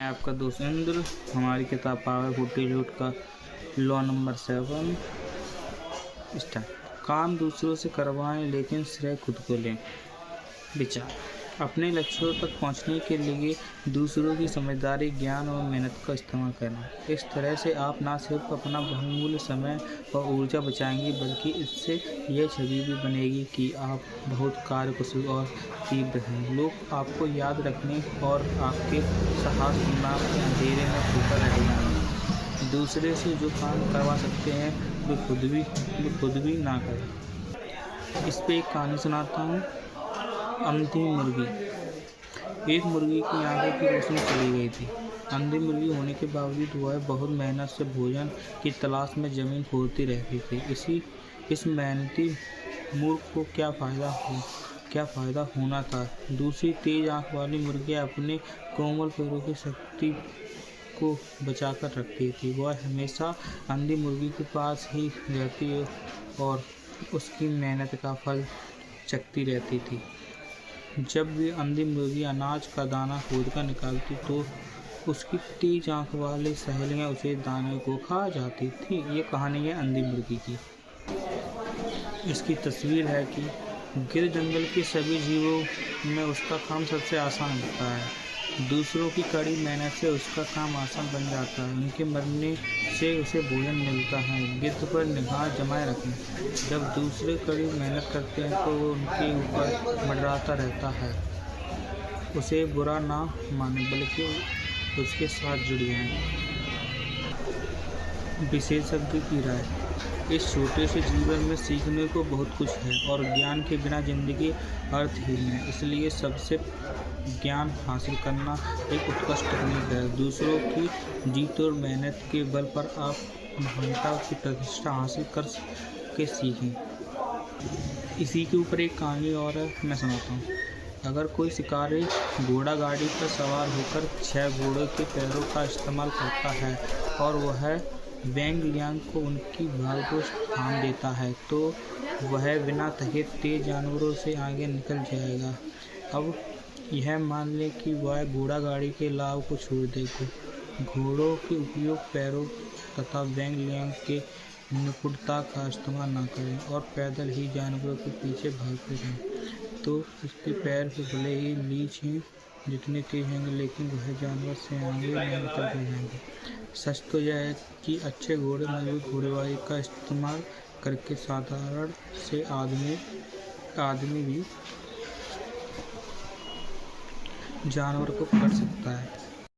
आपका दोस्त इंद्र। हमारी किताब पावर फुटीलूट का लॉ नंबर 7 स्टार्ट। काम दूसरों से करवाएं लेकिन श्रेय खुद को लें। विचार: अपने लक्ष्यों तक पहुंचने के लिए दूसरों की समझदारी, ज्ञान और मेहनत का इस्तेमाल करें। इस तरह से आप न सिर्फ अपना बहुमूल्य समय और ऊर्जा बचाएंगे, बल्कि इससे यह छवि भी बनेगी कि आप बहुत कार्यकुशल और तीव्र हैं। लोग आपको याद रखने और आपके साहस नाम के अंधेरे में खोकर रह जाएंगे। दूसरे से जो काम करवा सकते हैं वे खुद भी ना करें। इस पे एक कहानी सुनाता हूँ। अंधी मुर्गी। एक मुर्गी की आंखों की रोशनी चली गई थी। अंधी मुर्गी होने के बावजूद वह बहुत मेहनत से भोजन की तलाश में जमीन खोदती रहती थी। इस मेहनती मूर्ख को क्या फायदा होना था। दूसरी तेज आंख वाली मुर्गियां अपने कोमल पैरों की शक्ति को बचाकर रखती थी। वह हमेशा अंधी मुर्गी के पास ही रहती और उसकी मेहनत का फल चखती रहती थी। जब भी अंधी मुर्गी अनाज का दाना खोदकर निकालती तो उसकी तेज आंख वाली सहेलियां उसे दाने को खा जाती थी। ये कहानी है अंधी मुर्गी की। इसकी तस्वीर है कि गिर जंगल के सभी जीवों में उसका काम सबसे आसान होता है। दूसरों की कड़ी मेहनत से उसका काम आसान बन जाता है। उनके मरने से उसे भोजन मिलता है। गिद्ध पर निगाह जमाए रखें। जब दूसरे कड़ी मेहनत करते हैं तो वो उनके ऊपर मंडराता रहता है। उसे बुरा ना माने, बल्कि उसके साथ जुड़ जाएं। विशेषज्ञ की राय: इस छोटे से जीवन में सीखने को बहुत कुछ है और ज्ञान के बिना जिंदगी अर्थहीन है। इसलिए सबसे ज्ञान हासिल करना एक उत्कृष्ट तकनीक है। दूसरों की जीत और मेहनत के बल पर आप महानता की प्रतिष्ठा हासिल कर के सीखें। इसी के ऊपर एक कहानी और है, मैं सुनाता हूँ। अगर कोई शिकारी घोड़ा गाड़ी पर सवार होकर 6 घोड़ों के पैरों का इस्तेमाल करता है और वह वेंग लियांग को उनकी भाल को थाम देता है, तो वह बिना थके तेज जानवरों से आगे निकल जाएगा। अब यह मान लें कि वह घोड़ा गाड़ी के लाभ को छोड़ दे, घोड़ों के उपयोग पैरों तथा वेंग लियांग के निपुणता का इस्तेमाल न करें और पैदल ही जानवरों के पीछे भागते रहें, तो उसके पैर से भले ही लीच हैं जितने तेज होंगे, लेकिन वह जानवर से आगे नहीं निकल जाएंगे। सच तो यह है कि अच्छे घोड़े मजबूत घोड़ेबाजी का इस्तेमाल करके साधारण से आदमी भी जानवर को पकड़ सकता है।